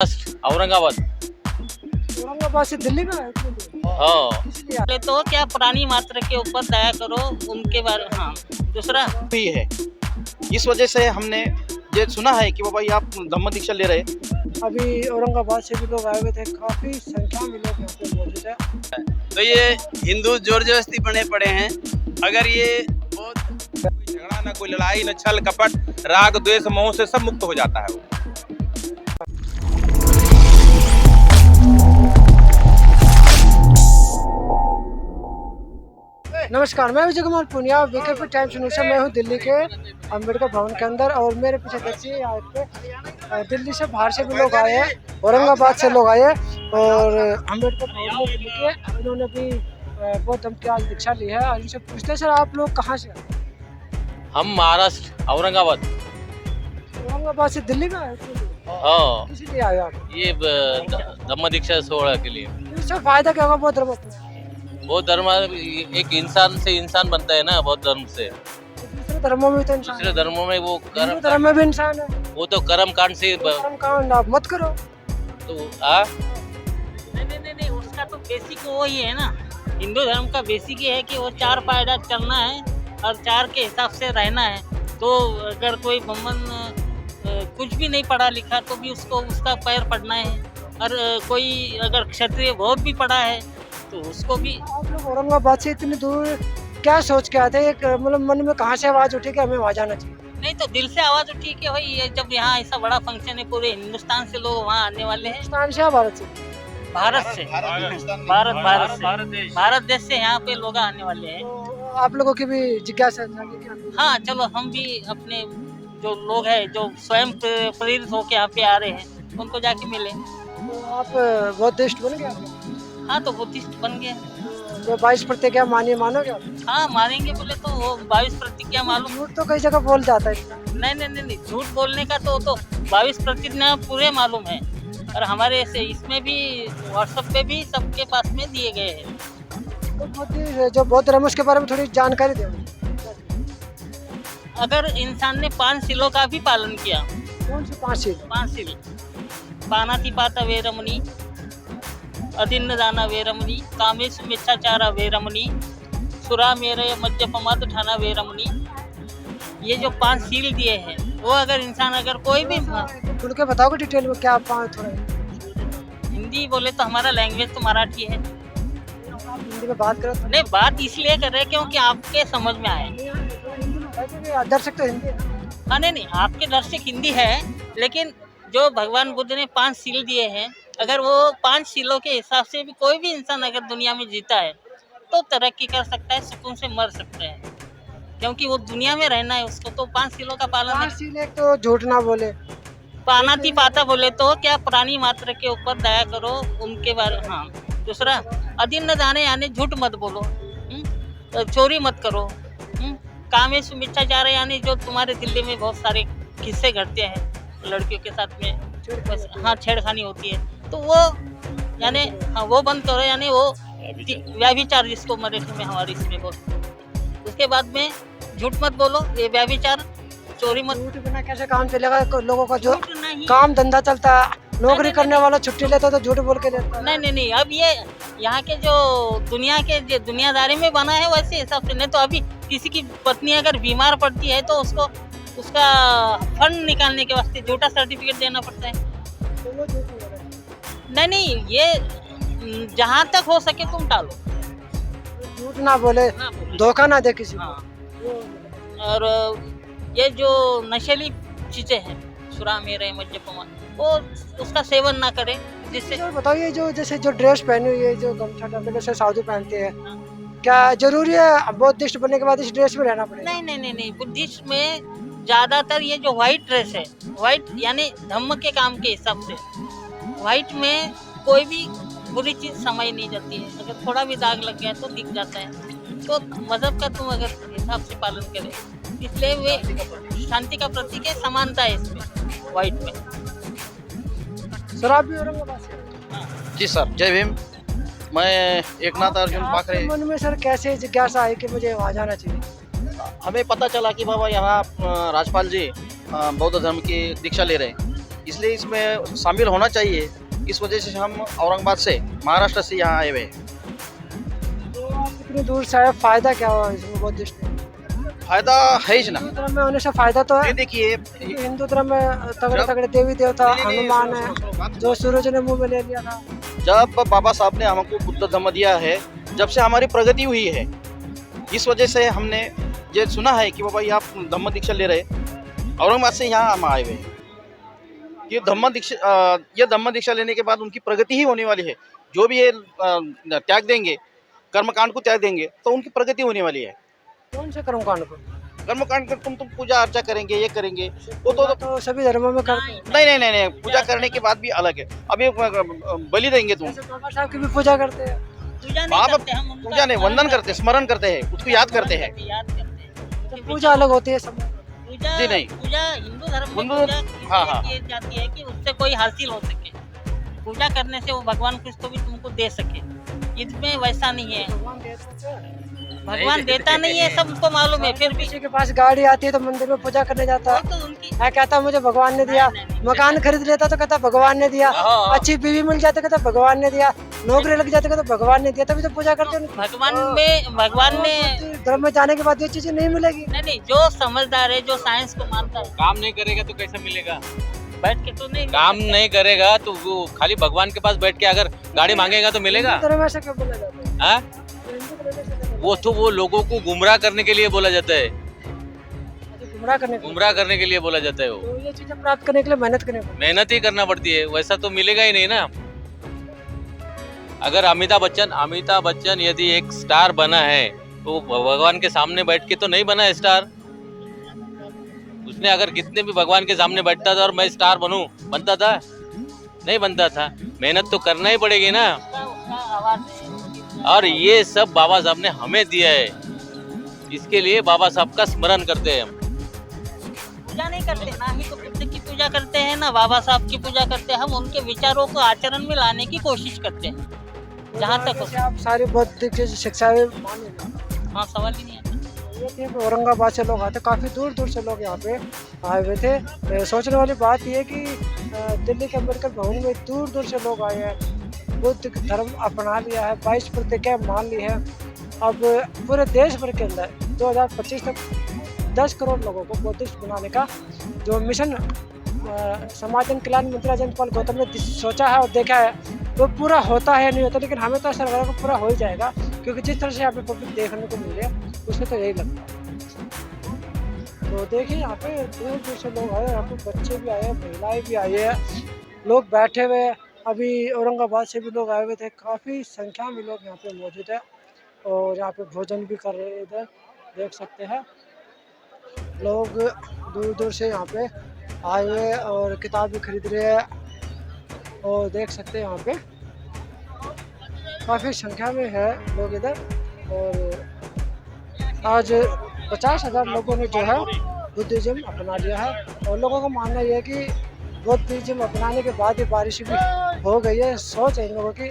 औरंगाबाद। औरंगाबाद से दिल्ली में है? हाँ, पहले तो क्या प्राणी मात्र के ऊपर दया करो उनके बारे। हाँ, दूसरा भी है। इस वजह से हमने ये सुना है कि बाबा ये आप धम्म दीक्षा ले रहे हैं। अभी औरंगाबाद से भी लोग आए हुए थे, काफी संख्या में लोग यहाँ पे मौजूद है। तो ये हिंदू जोर जबरदस्ती बने पड़े हैं। अगर ये बहुत कोई झगड़ा ना कोई लड़ाई न छल कपट राग द्वेष मोह से सब मुक्त हो जाता है वो। नमस्कार, मैं Vijay Kumar Punia, VKP times news से। मैं हूँ दिल्ली के अम्बेडकर भवन के अंदर और मेरे पीछे देखिए यहाँ पे दिल्ली से बाहर से भी लोग आए हैं, औरंगाबाद से लोग आए हैं और अम्बेडकर भवन में दिल्ली के इन्होंने भी बौद्ध धर्म की आज दीक्षा ली है। और इनसे पूछते सर आप लोग कहाँ से आए? हम महाराष्ट्र औरंगाबाद। औरंगाबाद से दिल्ली में आए थे? हाँ, इसीलिए आए आप? ये धम्म दीक्षा सोहरा के लिए। इससे फायदा क्या होगा बौद्ध धर्म को? बौद्ध धर्म एक इंसान से इंसान बनता है ना, बौद्ध धर्म से। दूसरे धर्मों में तो इंसान दूसरे धर्मों में वो हिंदू धर्म में भी इंसान है, वो तो कर्म कांड से कर्म कांड आप मत करो। तो नहीं, उसका तो बेसिक वही है ना। हिंदू धर्म का बेसिक ये है कि वो चार पायदा चलना है और चार के हिसाब से रहना है। तो अगर कोई ब्राह्मण कुछ भी नहीं पढ़ा लिखा तो भी उसको उसका पैर पड़ना है, और कोई अगर क्षत्रिय बहुत भी पढ़ा है तो उसको भी। आप लोग औरंगाबाद से इतनी दूर क्या सोच के आए थे? एक मतलब मन में कहाँ से आवाज उठी कि हमें वहाँ जाना चाहिए? नहीं तो दिल से आवाज उठी कि भाई ये जब यहाँ ऐसा बड़ा फंक्शन है, पूरे हिंदुस्तान से लोग वहाँ आने वाले हैं। हिंदुस्तान से या भारत से? भारत से, भारत देश से यहाँ पे लोग आने वाले हैं। तो आप लोगों की भी जिज्ञासा जागी क्या? हाँ चलो, हम भी अपने जो लोग हैं जो स्वयं प्रेरित होके यहाँ पे आ रहे हैं उनको जाके मिले। तो आप बौद्धिस्ट बन गए? हाँ तो बुद्धिस्ट बन गए। तो 22 प्रतिज्ञा मानोगे आप? हाँ मानेंगे बोले तो वो 22 प्रतिज्ञा मालूम। झूठ तो कई जगह बोल जाता है। नहीं, झूठ बोलने का तो 22 प्रतिज्ञा पूरे मालूम है, और हमारे से इसमें भी व्हाट्सएप पे भी सबके पास में दिए गए हैं। तो जो बौद्ध धर्म उसके बारे में थोड़ी जानकारी दो। अगर इंसान ने 5 शीलों का भी पालन किया। कौन सी 5 चीज? 5 शील: पानातिपाता वेरमणि, अदिन्न दाना वेरमणि, कामेषु मिच्छाचारा वेरमणि, सुरामेरय मद्यपमाद ठाना वेरमणि। ये जो 5 शील दिए हैं वो अगर इंसान अगर कोई भी खुल के बताओगे डिटेल में क्या 5 थोड़ा? हिंदी बोले तो हमारा लैंग्वेज तो मराठी है। आप हिंदी में बात करो। नहीं, बात इसलिए कर रहे हैं क्योंकि आपके समझ में आए। दर्शक तो हिंदी है। हाँ नहीं, आपके दर्शक हिंदी है, लेकिन जो भगवान बुद्ध ने 5 शील दिए हैं, अगर वो 5 शीलों के हिसाब से भी कोई भी इंसान अगर दुनिया में जीता है तो तरक्की कर सकता है, सुकून से मर सकता है, क्योंकि वो दुनिया में रहना है उसको। तो 5 शीलों का पालन। 5 शील एक तो झूठ ना बोले, पानातिपाता बोले तो क्या प्राणी मात्र के ऊपर दया करो उनके बारे। हाँ, दूसरा अदिन्न दाने यानी झूठ मत बोलो, तो चोरी मत करो, कामेषु मिच्छाचार यानी जो तुम्हारे दिल्ली में बहुत सारे किस्से घटते हैं लड़कियों के साथ में, हाँ छेड़खानी होती है, तो वो यानी हाँ वो बंद करो, यानी वो व्यभिचार जिसको मराठी में हमारे इसमें बोलते हैं। उसके बाद में झूठ मत बोलो, ये व्यभिचार, चोरी मत। झूठ बिना कैसे काम चलेगा? लोगों का जो झूठ नहीं, काम धंधा चलता है, नौकरी करने वाला छुट्टी लेता तो झूठ बोल के लेता। नहीं, अब ये यहाँ के जो दुनिया के जो दुनियादारी में बना है वैसे हिसाब से। नहीं तो अभी किसी की पत्नी अगर बीमार पड़ती है तो उसको उसका फंड निकालने के वास्ते झूठा सर्टिफिकेट देना पड़ता है। तो वो झूठ बोल रहा है। नहीं, ये जहाँ तक हो सके तुम टालो, झूठ ना बोले, धोखा ना दे किसी को। हाँ। और ये जो नशीली चीजें हैं, सुरामेरय मद्यपमाद, वो उसका सेवन ना करें, जिससे। बताओ ये जो जैसे जो ड्रेस पहनी हुई है, जो गमछा डालते जैसे साधु पहनते हैं, क्या जरूरी है बौद्धिस्ट बनने के बाद इस ड्रेस में रहना पड़ेगा? नहीं, बुद्धिस्ट में ज्यादातर ये जो व्हाइट ड्रेस है, व्हाइट यानी धम्म के काम के हिसाब से, व्हाइट में कोई भी बुरी चीज समझ नहीं जाती है। अगर थोड़ा भी दाग लग गया तो दिख जाता है। तो मजहब का तुम अगर हिसाब से पालन करें, इसलिए वे शांति का प्रतीक है, समानता है इसमें व्हाइट में। सर आप भी औरंगाबाद से? जी सर, जय भीम। मैं एकनाथ अर्जुन पाखरे। मन में सर कैसे जिज्ञासा आई कि मुझे वहाँ जाना चाहिए? हमें पता चला कि बाबा यहाँ राजपाल जी बौद्ध धर्म की दीक्षा ले रहे हैं। इसलिए इसमें शामिल होना चाहिए। इस वजह से हम औरंगाबाद से, महाराष्ट्र से यहाँ आए हुए हैं। तो आप इतनी दूर से आए, फायदा क्या हुआ इसमें बौद्धिस्ट में? फायदा है ही ना। हिंदू धर्म में होने से फायदा तो है। ये देखिए, हिंदू धर्म में तगड़े तगड़े देवी देवता हनुमान है जो सूरज ने मुंह में ले लिया था। जब बाबा साहब ने हमको बुद्ध धर्म दिया है, जब से हमारी प्रगति हुई है। इस वजह से हमने ये सुना है कि बाबा आप धम्म दीक्षा ले रहे, औरंगाबाद से यहाँ हम आए हुए हैं। ये धम्म दीक्षा लेने के बाद उनकी प्रगति ही होने वाली है। जो भी ये त्याग देंगे, कर्मकांड को त्याग देंगे, तो उनकी प्रगति होने वाली है। कौन से कर्मकांड को? कर्मकांड कर तुम पूजा अर्चा करेंगे, ये करेंगे, वो तो सभी धर्मों में करते हैं। नहीं, पूजा करने के बाद भी अलग है। अभी बलि देंगे तुम, जैसे बाबा साहब की भी पूजा करते हैं। पूजा नहीं आप करते हम उनका, पूजा नहीं, वंदन करते, स्मरण करते हैं, उसको याद करते हैं। याद करते हैं। तो पूजा अलग होती है सब। पूजा जी नहीं। पूजा हिंदू धर्म में हिंदू- पूजा हाँ, इसलिए हाँ। की जाती है कि उससे कोई हासिल हो सके। पूजा करने से वो भगवान कुछ तो भी तुमको दे सके। इसमें वैसा नहीं है, भगवान देता नहीं है, सबको मालूम है। फिर भी किसी के पास गाड़ी आती है तो मंदिर में पूजा करने जाता है। वो तो उनकी मैं कहता मुझे भगवान ने दिया। नहीं, मकान खरीद लेता तो कहता भगवान ने दिया। हाँ। अच्छी बीवी मिल जाती कहता भगवान ने दिया। नौकरी लग जाती कहता भगवान ने दिया। तभी तो पूजा करते हैं। भगवान ने धर्म में जाने के बाद ये चीजें नहीं मिलेगी। नहीं, जो समझदार है, जो साइंस को मानता है, काम नहीं करेगा तो कैसे मिलेगा? बैठ के तो नहीं काम नहीं करेगा तो वो खाली भगवान के पास बैठ के अगर गाड़ी मांगेगा तो मिलेगा? हिंदू धर्म में ऐसा क्यों बोला जाता है? हाँ? हिंदू धर्म में ऐसा क्यों बोला वो तो वो लोगों को गुमराह करने के लिए बोला जाता है, जाता है? गुमराह करने के लिए। गुमराह करने के लिए बोला जाता है। वो तो ये चीजें प्राप्त करने के लिए मेहनत करनी पड़ती मेहनत ही करना पड़ती है, वैसा तो मिलेगा ही नहीं ना। अगर अमिताभ बच्चन यदि एक स्टार बना है तो भगवान के सामने बैठ के तो नहीं बना है स्टार। उसने अगर कितने भी भगवान के सामने बैठता था और मैं स्टार बनूं, बनता था? नहीं बनता था। मेहनत तो करना ही पड़ेगी ना। और ये सब बाबा साहब ने हमें दिया है, इसके लिए बाबा साहब का स्मरण करते हैं हम। पूजा नहीं करते ना, ही तो बुद्ध की पूजा करते हैं ना बाबा साहब की पूजा करते हैं। हम उनके विचारों को आचरण में लाने की कोशिश करते हैं जहाँ तक हो है। आप सारी बौद्धिक शिक्षाएं मान लेना। हाँ, सवाल ही नहीं आता। ये थे कि औरंगाबाद से लोग आते, काफ़ी दूर दूर से लोग यहाँ पे आए हुए थे। सोचने वाली बात ये है कि दिल्ली के अम्बेडकर भवन में दूर दूर से लोग आए हैं, बुद्ध धर्म अपना लिया है, 22 प्रतिज्ञा मान ली है। अब पूरे देश भर के अंदर 2025 तक 10 करोड़ लोगों को बुद्धिस्ट बनाने का जो मिशन समाज एवं कल्याण मंत्री राजेंद्र पाल गौतम ने सोचा है और देखा है, वो पूरा होता है नहीं होता, लेकिन हमें तो सरकार को पूरा हो ही जाएगा, क्योंकि जिस तरह से यहाँ पे पब्लिक देखने को मिल रही है उससे तो यही लगता है। तो देखिए यहाँ पे दूर दूर से लोग आए, यहाँ पे बच्चे भी आए हैं, महिलाएं भी आई है, लोग बैठे हुए हैं। अभी औरंगाबाद से भी लोग आए हुए थे, काफ़ी संख्या में लोग यहाँ पे मौजूद है और यहाँ पे भोजन भी कर रहे हैं। इधर देख सकते हैं लोग दूर दूर से यहाँ पे आए हुए हैं और किताब भी खरीद रहे हैं और देख सकते हैं यहाँ पे काफ़ी संख्या में है लोग इधर। और आज 50,000 लोगों ने जो है बुद्धिज़्म अपना लिया है और लोगों का मानना यह है कि बुद्धिज़्म अपनाने के बाद ही बारिश भी हो गई है। सोच है इन लोगों की।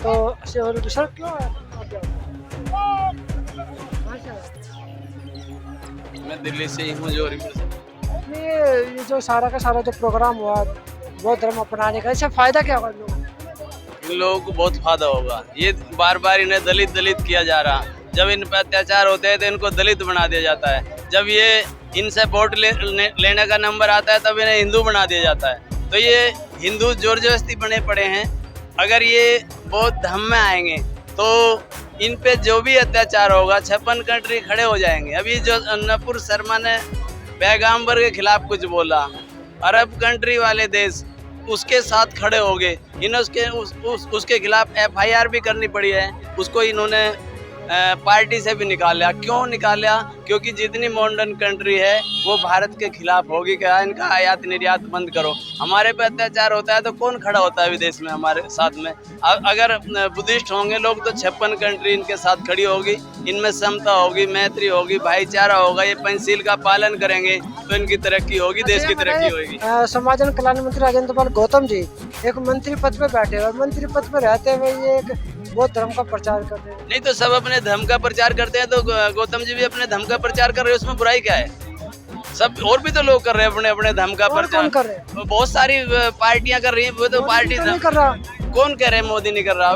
तो सर क्यों है? मैं दिल्ली से ही हूँ, जो ये जो सारा का सारा जो प्रोग्राम हुआ बौद्ध धर्म अपनाने का, इससे फायदा क्या होगा लोगों को? इन लोगों को बहुत फायदा होगा। ये बार बार इन्हें दलित किया जा रहा। जब इन पर अत्याचार होते हैं तो इनको दलित बना दिया जाता है। जब ये इनसे वोट लेने का नंबर आता है तब इन्हें हिंदू बना दिया जाता है। तो ये हिंदू जोर जबरदस्ती बने पड़े हैं। अगर ये बौद्ध धर्म में आएंगे तो इन पे जो भी अत्याचार होगा 56 कंट्री खड़े हो जाएंगे। अभी जो नपुर शर्मा ने पैगंबर के खिलाफ कुछ बोला, अरब कंट्री वाले देश उसके साथ खड़े हो गए। इन्हें उसके खिलाफ FIR भी करनी पड़ी है। उसको इन्होंने पार्टी से भी निकाला। क्यों निकाला? क्योंकि जितनी मॉडर्न कंट्री है वो भारत के खिलाफ होगी। क्या इनका आयात निर्यात बंद करो। हमारे पे अत्याचार होता है तो कौन खड़ा होता है विदेश में हमारे साथ में? अगर बुद्धिस्ट होंगे लोग तो 56 कंट्री इनके साथ खड़ी होगी। इनमें समता होगी, मैत्री होगी, भाईचारा होगा। ये पंचशील का पालन करेंगे तो इनकी तरक्की होगी, देश की तरक्की होगी। समाज एवं कल्याण मंत्री राजेंद्र पाल गौतम जी एक मंत्री पद पे बैठे हुए, मंत्री पद पे रहते हुए ये एक बौद्ध धर्म का प्रचार करते हैं। नहीं तो सब अपने धर्म का प्रचार करते हैं, तो गौतम जी भी अपने धर्म का प्रचार कर रहे हैं, उसमें बुराई क्या है? सब और भी तो लोग कर रहे हैं अपने अपने धर्म का और कौन प्रचार। कर रहे हैं? बहुत सारी पार्टियां कर रही हैं, वो तो मोदी पार्टी तो नहीं कर रहा। कौन कह रहे हैं मोदी नहीं कर रहा?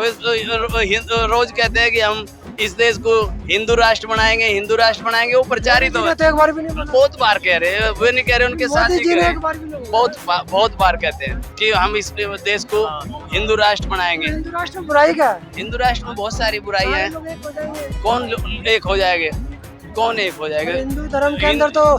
रोज कहते हैं कि हम इस देश को हिंदू राष्ट्र बनाएंगे, हिंदू राष्ट्र बनाएंगे, वो प्रचारित मोदी हो ने तो एक बार भी नहीं बोला। बहुत बार कह रहे हैं, वो नहीं कह रहे, उनके साथ मोदी ही जी कह ने रहे एक हैं। बार भी नहीं बोला। बहुत बार कहते हैं कि हम इस देश को हिंदू राष्ट्र बनाएंगे। हिंदू राष्ट्र में बुराई क्या है? हिंदू राष्ट्र में बहुत सारी बुराई है। लोग एक हो जाएंगे। कौन एक हो जाएंगे? कौन एक हो जाएगा? हिंदू धर्म के अंदर तो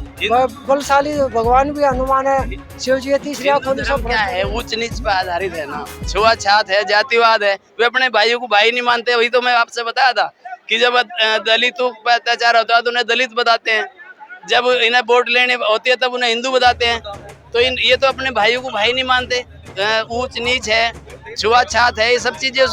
बलशाली भगवान भी हनुमान है, शिव जी है, तीसरी आंख हिंदू होनी धर्म सब क्या है? उच्च नीच पे आधारित है ना, छुआछात है, जातिवाद है। वे अपने भाइयों को भाई नहीं मानते। वही तो मैं आपसे बताया था कि जब दलितों पर अत्याचार होता है तो उन्हें दलित बताते हैं, जब इन्हें वोट लेने होती है तब उन्हें हिंदू बताते हैं। तो ये तो अपने भाइयों को भाई नहीं मानते। ऊंच नीच है, छुआछात है, ये सब चीजें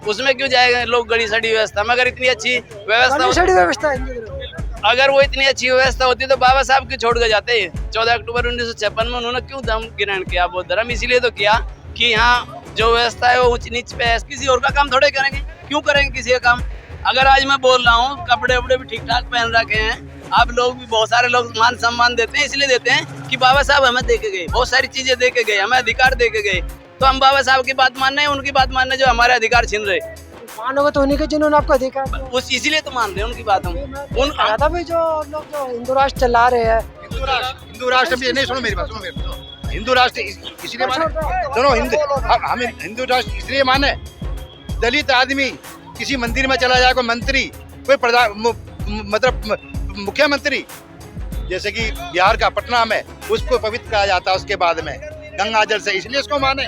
उसमें क्यों जाएगा लोग? गड़ी सड़ी व्यवस्था में अगर इतनी अच्छी व्यवस्था है हिंदू धर्म। अगर वो इतनी अच्छी व्यवस्था होती तो बाबा साहब क्यों छोड़ के जाते? 14 अक्टूबर 1956 में उन्होंने क्यों धर्म ग्रहण किया? बौद्ध धर्म इसलिए तो किया कि यहाँ जो व्यवस्था है वो ऊंच नीच पे है। किसी और का काम थोड़े करेंगे, क्यों करेंगे किसी का काम? अगर आज मैं बोल रहा हूँ कपड़े वपड़े भी ठीक ठाक पहन रखे हैं, आप लोग भी बहुत सारे लोग मान सम्मान देते हैं, इसलिए देते हैं कि बाबा साहब हमें दे के गए, बहुत सारी चीजें दे के गए, हमें अधिकार दे के गए। तो हम बाबा साहब की बात मान रहे हैं, उनकी बात मान रहे हैं जो हमारे अधिकार छीन रहे। मानोगे तो उन्हीं के जिन्होंने आपको अधिकार दिया। उस इसीलिए तो मान रहे हैं उनकी बात हम। उन था भाई जो लोग जो हिंदू राष्ट्र चला रहे हैं, हिंदू राष्ट्र में नहीं, सुनो मेरी बात, हिंदू राष्ट्र इसलिए माने, सुनो हम हिंदू राष्ट्र इसलिए माने, दलित आदमी किसी मंदिर में चला जाए, कोई मंत्री, कोई प्रधान, मतलब मुख्यमंत्री, जैसे कि बिहार का पटना में, उसको पवित्र कहा जाता है उसके बाद में गंगा जल से, इसलिए उसको माने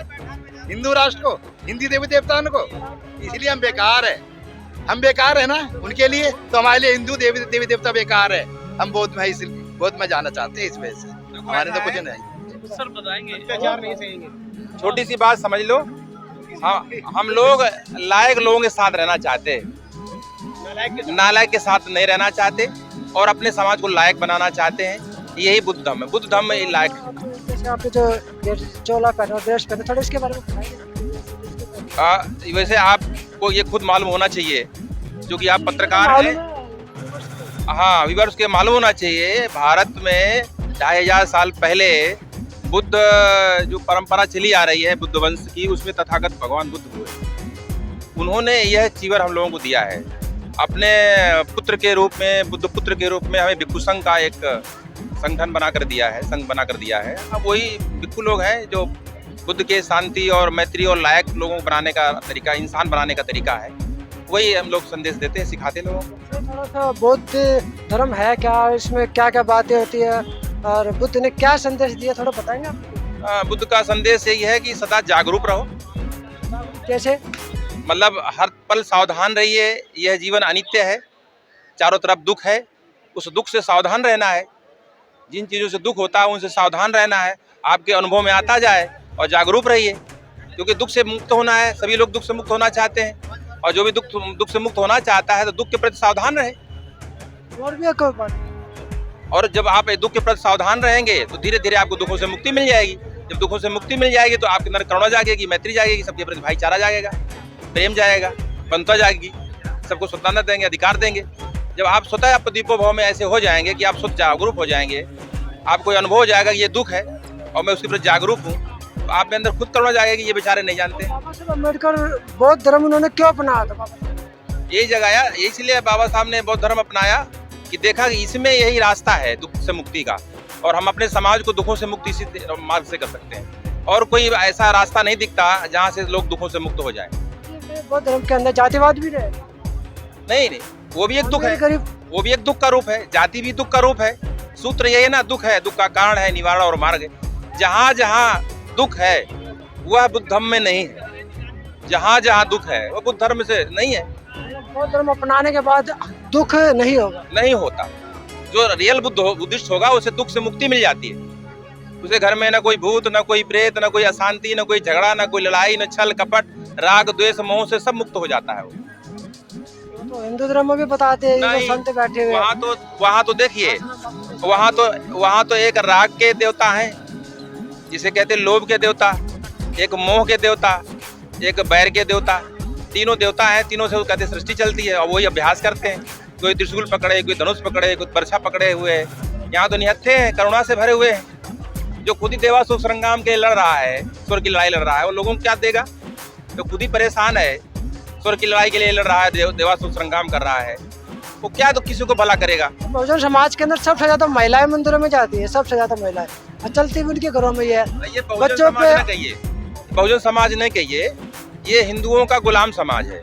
हिंदू राष्ट्र को, हिंदी देवी देवताओं को। इसलिए हम बेकार है ना उनके लिए, तो हमारे लिए हिंदू देवी देवता बेकार है। हम बौद्ध में जाना चाहते हैं, इस वजह से हमारे तो कुछ नहीं। सर बताएंगे। छोटी सी बात समझ लो, हम लोग लायक लोगों के साथ रहना चाहते हैं, नालायक के साथ नहीं रहना चाहते, और अपने समाज को लायक बनाना चाहते हैं। यही बुद्ध धर्म है। बुद्ध धर्म में लायक। जैसे आपने जो चोला पहना, ड्रेस पहना, थोड़ा इसके बारे में बताइए। वैसे आपको ये खुद मालूम होना चाहिए, जो कि आप पत्रकार हैं। हाँ, व्यूअर्स के मालूम होना चाहिए, भारत में 2500 साल पहले बुद्ध जो परंपरा चली आ रही है बुद्ध वंश की, उसमें तथागत भगवान बुद्ध हुए। उन्होंने यह चीवर हम लोगों को दिया है अपने पुत्र के रूप में, बुद्ध पुत्र के रूप में हमें भिक्षु संघ का एक संगठन बनाकर दिया है, संघ बनाकर दिया है। अब वही भिक्षु लोग हैं जो बुद्ध के शांति और मैत्री और लायक लोगों को बनाने का तरीका, इंसान बनाने का तरीका है, वही हम लोग संदेश देते हैं, सिखाते लोगों को। थोड़ा सा बौद्ध धर्म है क्या, इसमें क्या क्या बातें होती है और बुद्ध ने क्या संदेश दिया, थोड़ा बताएंगे आप? बुद्ध का संदेश यही है कि सदा जागरूक रहो। कैसे? मतलब हर पल सावधान रहिए, यह जीवन अनित्य है, चारों तरफ दुख है, उस दुख से सावधान रहना है। जिन चीज़ों से दुख होता है उनसे सावधान रहना है, आपके अनुभव में आता जाए, और जागरूक रहिए, क्योंकि दुख से मुक्त होना है। सभी लोग दुख से मुक्त होना चाहते हैं, और जो भी दुख से मुक्त होना चाहता है तो दुख के प्रति सावधान रहे। और भी एक बात, और जब आप दुख के प्रति सावधान रहेंगे तो धीरे धीरे आपको दुखों से मुक्ति मिल जाएगी। जब दुखों से मुक्ति मिल जाएगी तो आपके अंदर करुणा जागेगी, मैत्री जागेगी, सबके प्रति भाईचारा जागेगा, प्रेम जाएगा, बंधुता जाएगी, सबको स्वतंत्रता देंगे, अधिकार देंगे। जब आप स्वतः आप दीपोभाव में ऐसे हो जाएंगे कि आप स्वतः जागरूक हो जाएंगे, आपको अनुभव हो जाएगा कि ये दुख है और मैं उसके प्रति जागरूक हूँ, तो आप में अंदर खुद करुणा जाएगी, ये बेचारे नहीं जानते। बाबा साहब अम्बेडकर बौद्ध धर्म उन्होंने क्यों अपनाया था? यही जगाया, इसलिए बाबा साहब ने बौद्ध धर्म अपनाया कि देखा कि इसमें यही रास्ता है दुख से मुक्ति का, और हम अपने समाज को दुखों से मुक्ति इसी मार्ग से कर सकते हैं, और कोई ऐसा रास्ता नहीं दिखता जहाँ से लोग दुखों से मुक्त हो जाएं। बौद्ध धर्म के अंदर जातिवाद भी रहे? नहीं, वो भी एक दुख है, वो भी एक दुख का रूप है, जाति भी दुख का रूप है। सूत्र यही है ना, दुख है, दुख का कारण है, निवारण और मार्ग है। जहाँ जहाँ दुख है वह बुद्ध धर्म में नहीं है, जहाँ जहाँ दुख है वह बुद्ध धर्म से नहीं है। बौद्ध धर्म अपनाने के बाद दुख नहीं होगा? नहीं होता। जो रियल बुद्धिस्ट होगा उसे दुख से मुक्ति मिल जाती है। उसे घर में ना कोई भूत, ना कोई प्रेत, ना कोई अशांति, ना कोई झगड़ा, ना कोई लड़ाई, ना छल कपट, राग द्वेष मोह से सब मुक्त हो जाता है वो। तो हिंदू धर्म में भी बताते हैं, ये जो संत बैठे हुए वहाँ तो देखिए, वहाँ तो एक राग के देवता हैं जिसे कहते हैं लोभ के देवता, एक मोह के देवता, एक बैर के देवता, तीनों देवता हैं। तीनों से वो कहते सृष्टि चलती है और वही अभ्यास करते हैं। कोई त्रिशूल पकड़े, कोई धनुष पकड़े, कोई बर्छा पकड़े हुए, यहाँ तो निहत्थे हैं, करुणा से भरे हुए हैं। जो खुद ही देवासुर संग्राम के लड़ रहा है, स्वर की लड़ाई लड़ रहा है, वो लोगों को क्या देगा? जो खुद ही परेशान है, स्वर की लड़ाई के लिए लड़ रहा है, देवासुर संग्राम कर रहा है, वो क्या तो किसी को भला करेगा? बहुजन समाज के अंदर सबसे ज्यादा महिलाएं मंदिरों में जाती है, सबसे ज्यादा महिलाएं, और चलती भी उनके घरों में ही है। ये बहुजन बच्चों समाज पे न कहिए, बहुजन समाज नहीं कहिए, ये हिंदुओं का गुलाम समाज है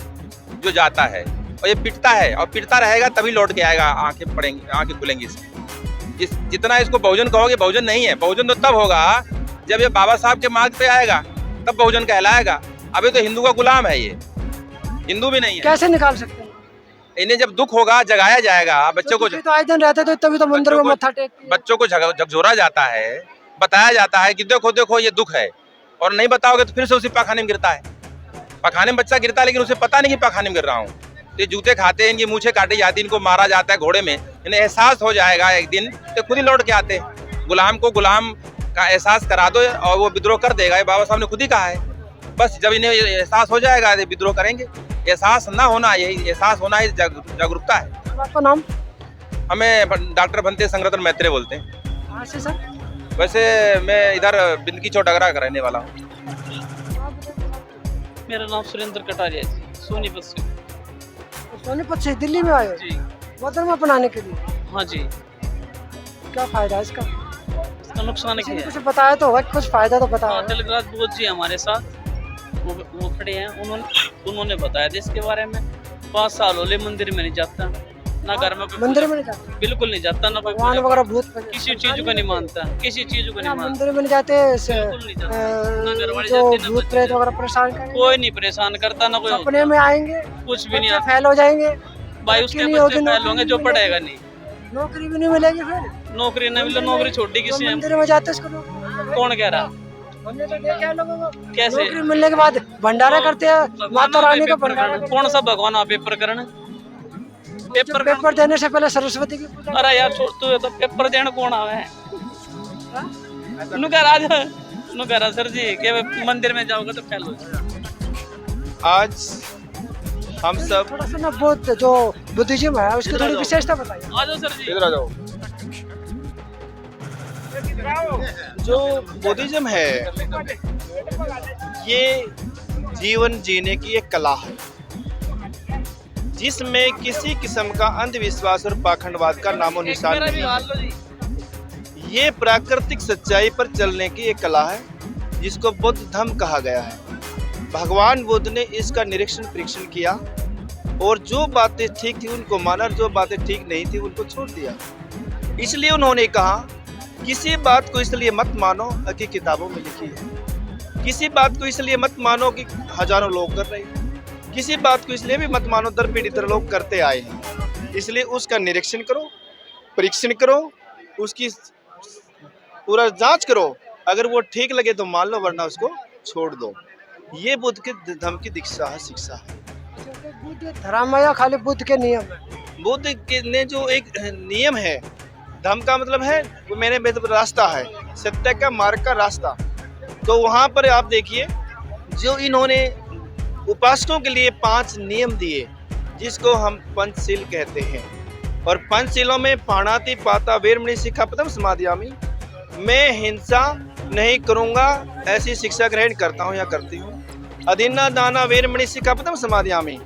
जो जाता है और ये पिटता है और पिटता रहेगा, तभी लौट के आएगा, आंखें पड़ेंगी, आंखें खुलेंगी इसकी। जितना इसको बहुजन कहोगे, बहुजन नहीं है। बहुजन तो तब होगा जब ये बाबा साहब के मार्ग पे आएगा, तब बहुजन कहलाएगा। अभी तो हिंदू का गुलाम है, ये हिंदू भी नहीं है। कैसे निकाल सकते हैं? इन्हें जब दुख होगा जगाया जाएगा, बच्चों को तो आए दिन रहते तो तभी तो मंदिर में मत्था टेकते हैं। बच्चों को झकझोरा जाता है, बताया जाता है कि देखो देखो ये दुख है, और नहीं बताओगे तो फिर से उसी पाखाने में गिरता है। पाखाने में बच्चा गिरता है, लेकिन उसे पता नहीं कि पाखाने में गिर रहा हूँ। ये जूते खाते हैं, इनकी मूछें काटी जाती है, इनको मारा जाता है घोड़े में, इन्हें एहसास हो जाएगा एक दिन तो खुद ही लौट के आते हैं। गुलाम को गुलाम का एहसास करा दो और वो विद्रोह कर देगा, ये बाबा साहब ने खुद ही कहा है। बस जब इन्हें एहसास हो जाएगा ये विद्रोह करेंगे। एहसास ना होना, यही एहसास होना ही जागरूकता है। आपका नाम? हमें डॉक्टर बनते संगरतन मैत्रेय बोलते हैं। कहाँ से सर? वैसे मैं इधर बिनकी चौटागरा का रहने वाला हूँ। मेरा नाम सुरेंद्र कटारिया जी, सोनीपत से। सोनीपत से दिल्ली में आए हो जी मोहतरमा अपनाने के लिए? हाँ जी। क्या फायदा है इसका? इसका नुकसान किसी क्या ने है? कुछ बताया तो होगा, कुछ फायदा तो बताया हाँ, होगा। तिलकराज बोध जी हमारे साथ वो खड़े हैं, उन्होंने बताया था इसके बारे में। 5 साल होले मंदिर में नहीं जाता, ना घर में कोई मंदिर में नहीं जाते, बिल्कुल नहीं जाता, ना कोई भगवान पूजा- वगैरह भूत किसी चीज को नहीं मानता, किसी चीज को नहीं मानता, मंदिर में नहीं जाते। बिल्कुल नहीं जाता। ना घर वाले जो जाते, ना भूत बच्चे प्रेत जाते। वगैरह परेशान करेंगे, कोई नहीं परेशान करता, ना कोई सपने में आएंगे, कुछ भी नहीं बच्चे आता। फैल हो जाएंगे, भाई उसके नहीं बच्चे होगी, फैल होंगे जो नौकरी पढ़ेगा नहीं, नौकरी भी नहीं मिलेगी। फिर नौकरी नहीं मिले, नौकरी छोड़ी किसी ने। मंदिर में जाते उसको नौकरी कौन कह रहा? हमने तो देखा है लोगों को, कैसे? नौकरी मिलने के बाद भंडारा करते हैं, माता रानी का पेपर भंडारा करना। करते कौन सा भगवान आप पेपर करना? हैं। पेपर पेपर देने से पहले सरस्वती की पूजा। अरे यार छोड़ तू, तो पेपर देने कौन आवे है? नुकरा राज नुकरा सर जी के मंदिर में जाओगे तो फेल हो जाएगा। आज हम सब थोड़ा सा ना बुद्ध जो बुद्धिज्म है उसकी थोड़ी विशेषता बताइए। आ जाओ सर जी। इधर आ जाओ। जो बुद्धिज्म है ये जीवन जीने की एक कला है, जिसमें किसी किस्म का अंधविश्वास और पाखंडवाद का नामो निशान मेरा भी नहीं हाल है। लो जी। ये प्राकृतिक सच्चाई पर चलने की एक कला है, जिसको बुद्ध धर्म कहा गया है। भगवान बुद्ध ने इसका निरीक्षण परीक्षण किया और जो बातें ठीक थी उनको माना और जो बातें ठीक नहीं थी उनको छोड़ दिया। इसलिए उन्होंने कहा किसी बात को इसलिए मत मानो कि किताबों में लिखी है, किसी बात को इसलिए मत मानो कि हजारों लोग कर रहे हैं, किसी बात को इसलिए भी मत मानो दर पीढ़ी दर लोग करते आए हैं। इसलिए उसका निरीक्षण करो, परीक्षण करो, उसकी पूरा जांच करो, अगर वो ठीक लगे तो मान लो, वरना उसको छोड़ दो। ये बुद्ध के धर्म की दीक्षा है, शिक्षा है। बुद्ध धर्म है या खाली बुद्ध के नियम है? बुद्ध के ने जो एक नियम है, धर्म का मतलब है वो मेरे रास्ता है, सत्य का मार्ग का रास्ता। तो वहाँ पर आप देखिए जो इन्होंने उपासकों के लिए 5 नियम दिए, जिसको हम पंचशील कहते हैं। और पंचशीलों में पाणाति पाता वेरमणि सिक्खापदम समादियामि, मैं हिंसा नहीं करूँगा ऐसी शिक्षा ग्रहण करता हूँ या करती हूँ। अधीना दाना वेरमणि सिक्खापदम समादियामि,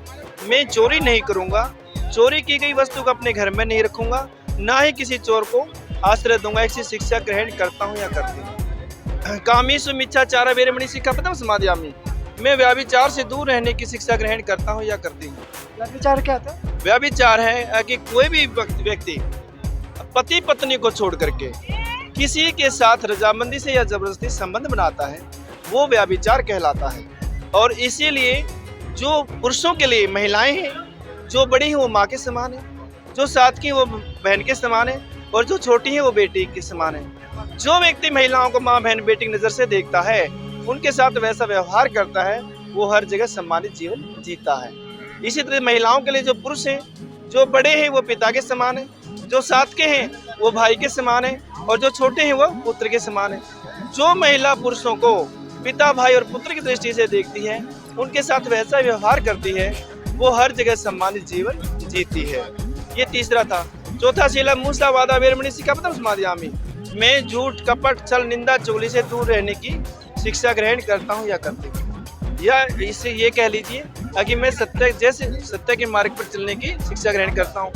मैं चोरी नहीं करूँगा, चोरी की गई वस्तु को अपने घर में नहीं रखूँगा, ना ही किसी चोर को आश्रय दूंगा, ऐसी शिक्षा ग्रहण करता हूँ या करती हूँ। कामीषु मिच्छाचार वेरमणि सिक्खापदम समादियामि, मैं व्यभिचार से दूर रहने की शिक्षा ग्रहण करता हूँ या करती हूँ। व्यभिचार क्या था? व्यभिचार है कि कोई भी व्यक्ति पति पत्नी को छोड़ करके किसी के साथ रजामंदी से या जबरदस्ती संबंध बनाता है, वो व्यभिचार कहलाता है। और इसीलिए जो पुरुषों के लिए महिलाएं हैं, जो बड़ी हैं वो माँ के समान है, जो साथ की वो बहन के समान है, और जो छोटी है वो बेटी के समान है। जो व्यक्ति महिलाओं को माँ बहन बेटी की नज़र से देखता है, उनके साथ वैसा व्यवहार करता है, वो हर जगह सम्मानित जीवन जीता है। इसी तरह महिलाओं के लिए जो पुरुष हैं, जो बड़े हैं वो पिता के समान है, जो साथ के हैं वो भाई के समान है, और जो छोटे हैं वो पुत्र के समान है। जो महिला पुरुषों को पिता भाई और पुत्र की दृष्टि से देखती है, उनके साथ वैसा व्यवहार करती है, वो हर जगह सम्मानित जीवन जीती है। ये तीसरा था। चौथा शीला मूसा वादा वेरमणि सिक्खापदम समाधियामि। मैं झूठ कपट छल निंदा चुगली से दूर रहने की शिक्षा ग्रहण करता हूँ या करती हूँ, या इससे ये कह लीजिए कि मैं सत्य के मार्ग पर चलने की शिक्षा ग्रहण करता हूँ।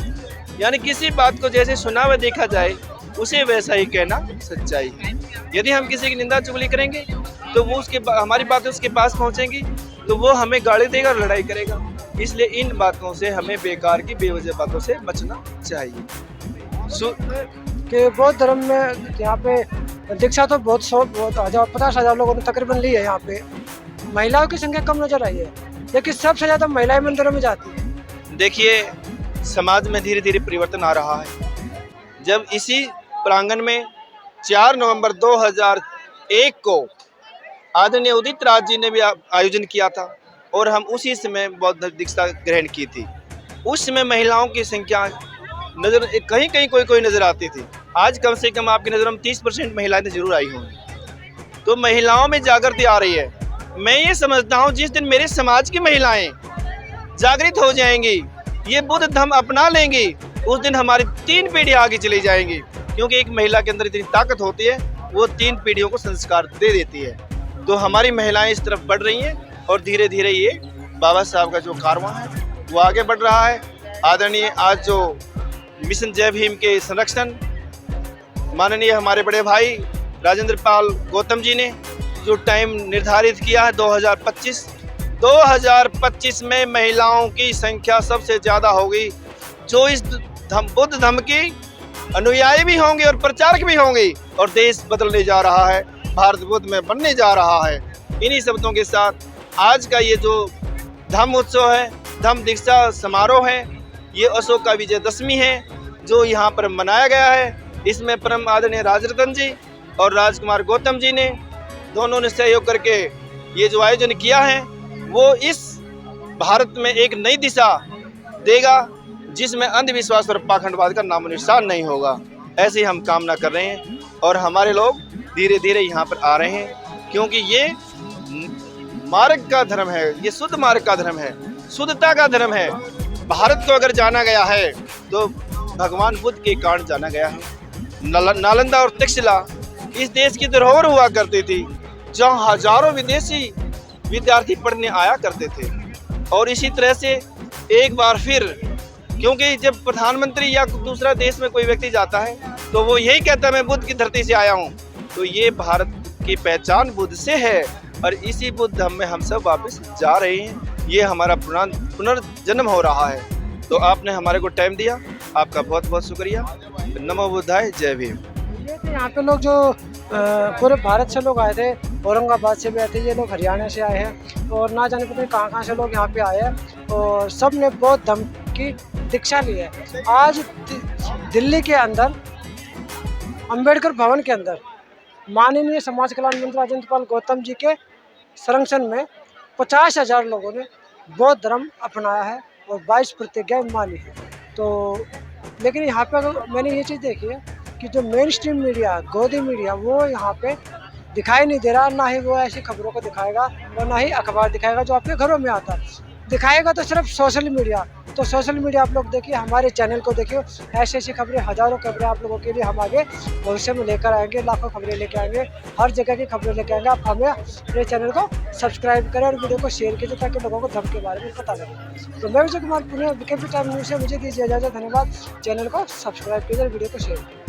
यानी किसी बात को जैसे सुना व देखा जाए उसे वैसा ही कहना सच्चाई है। यदि हम किसी की निंदा चुगली करेंगे तो वो हमारी बातें उसके पास पहुँचेंगी तो वो हमें गाली देगा और लड़ाई करेगा। इसलिए इन बातों से हमें बेकार की बेवजह बातों से बचना चाहिए। कि बौद्ध धर्म में यहाँ पे दीक्षा तो बहुत 50,000 लोगों ने तकरीबन ली है। यहाँ पे महिलाओं की संख्या कम नजर आई है, लेकिन सबसे ज्यादा महिलाएं मंदिरों में जाती है। देखिए, समाज में धीरे धीरे परिवर्तन आ रहा है। जब इसी प्रांगण में 4 नवंबर 2001 को आदरणीय उदित राज जी ने भी आयोजन किया था और हम उसी समय बौद्ध दीक्षा ग्रहण की थी। उस समय महिलाओं की संख्या नजर कहीं कहीं कोई नजर आती थी। आज कम से कम आपकी नज़र में 30% महिलाएं तो जरूर आई होंगी। तो महिलाओं में जागृति आ रही है। मैं ये समझता हूँ जिस दिन मेरे समाज की महिलाएं जागृत हो जाएंगी, ये बुद्ध धर्म अपना लेंगी, उस दिन हमारी 3 पीढ़ी आगे चली जाएंगी। क्योंकि एक महिला के अंदर इतनी ताकत होती है, वो 3 पीढ़ियों को संस्कार दे देती है। तो हमारी महिलाएं इस तरफ बढ़ रही हैं और धीरे धीरे ये बाबा साहब का जो कारवां है वो आगे बढ़ रहा है। आदरणीय आज जो मिशन जय भीम के संरक्षण माननीय हमारे बड़े भाई राजेंद्र पाल गौतम जी ने जो टाइम निर्धारित किया है 2025 में महिलाओं की संख्या सबसे ज़्यादा होगी, जो इस बुद्ध धर्म की अनुयायी भी होंगे और प्रचारक भी होंगे और देश बदलने जा रहा है, भारत बुद्ध में बनने जा रहा है। इन्हीं शब्दों के साथ आज का ये जो धम्म उत्सव है, धम्म दीक्षा समारोह है, ये अशोक का विजयदशमी है जो यहाँ पर मनाया गया है। इसमें परम आदरणीय राजरतन जी और राजकुमार गौतम जी ने दोनों ने सहयोग करके ये जो आयोजन किया है वो इस भारत में एक नई दिशा देगा जिसमें अंधविश्वास और पाखंडवाद का नामो निशान नहीं होगा। ऐसे ही हम कामना कर रहे हैं और हमारे लोग धीरे धीरे यहाँ पर आ रहे हैं, क्योंकि ये मार्ग का धर्म है, ये शुद्ध मार्ग का धर्म है, शुद्धता का धर्म है। भारत को अगर जाना गया है तो भगवान बुद्ध के कारण जाना गया है। नालंदा और तक्षशिला इस देश की धरोहर हुआ करती थी, जहाँ हजारों विदेशी विद्यार्थी पढ़ने आया करते थे। और इसी तरह से एक बार फिर, क्योंकि जब प्रधानमंत्री या दूसरा देश में कोई व्यक्ति जाता है तो वो यही कहता है मैं बुद्ध की धरती से आया हूँ, तो ये भारत की पहचान बुद्ध से है और इसी बुद्ध धर्म में हम सब वापस जा रहे हैं। ये हमारा पुनर्जन्म हो रहा है। तो आपने हमारे को टाइम दिया, आपका बहुत बहुत शुक्रिया। नमो बुद्धाय, जय भीम। ये थे यहाँ पे लोग जो पूरे भारत से लोग आए थे, औरंगाबाद से भी आए थे, ये लोग हरियाणा से आए हैं और ना जाने पता कहाँ से लोग यहाँ पे आए हैं और सब ने बौद्ध धर्म की दीक्षा ली है। आज दिल्ली के अंदर अंबेडकर भवन के अंदर माननीय समाज कल्याण मंत्री राजेंद्र पाल गौतम जी के संरक्षण में 50,000 लोगों ने बौद्ध धर्म अपनाया है और 22 प्रतिज्ञाएं मानी है। तो लेकिन यहाँ पे अगर मैंने ये चीज़ देखी है कि जो मेन स्ट्रीम मीडिया, गोदी मीडिया, वो यहाँ पे दिखाई नहीं दे रहा। ना ही वो ऐसी खबरों को दिखाएगा और ना ही अखबार दिखाएगा जो आपके घरों में आता है। दिखाएगा तो सिर्फ सोशल मीडिया। तो सोशल मीडिया आप लोग देखिए, हमारे चैनल को देखिए, ऐसी ऐसी खबरें, हज़ारों खबरें आप लोगों के लिए हम आगे भविष्य में लेकर आएंगे। लाखों खबरें लेकर आएंगे, हर जगह की खबरें लेकर आएंगे। आप हमें अपने चैनल को सब्सक्राइब करें और वीडियो को शेयर कीजिए ताकि लोगों को धर्म के बारे में पता लगे। तो मैं Vijay Kumar Punia, BKP time news से मुझे दीजिए इजाज़त। धन्यवाद। चैनल को सब्सक्राइब कीजिए, वीडियो को शेयर कीजिए।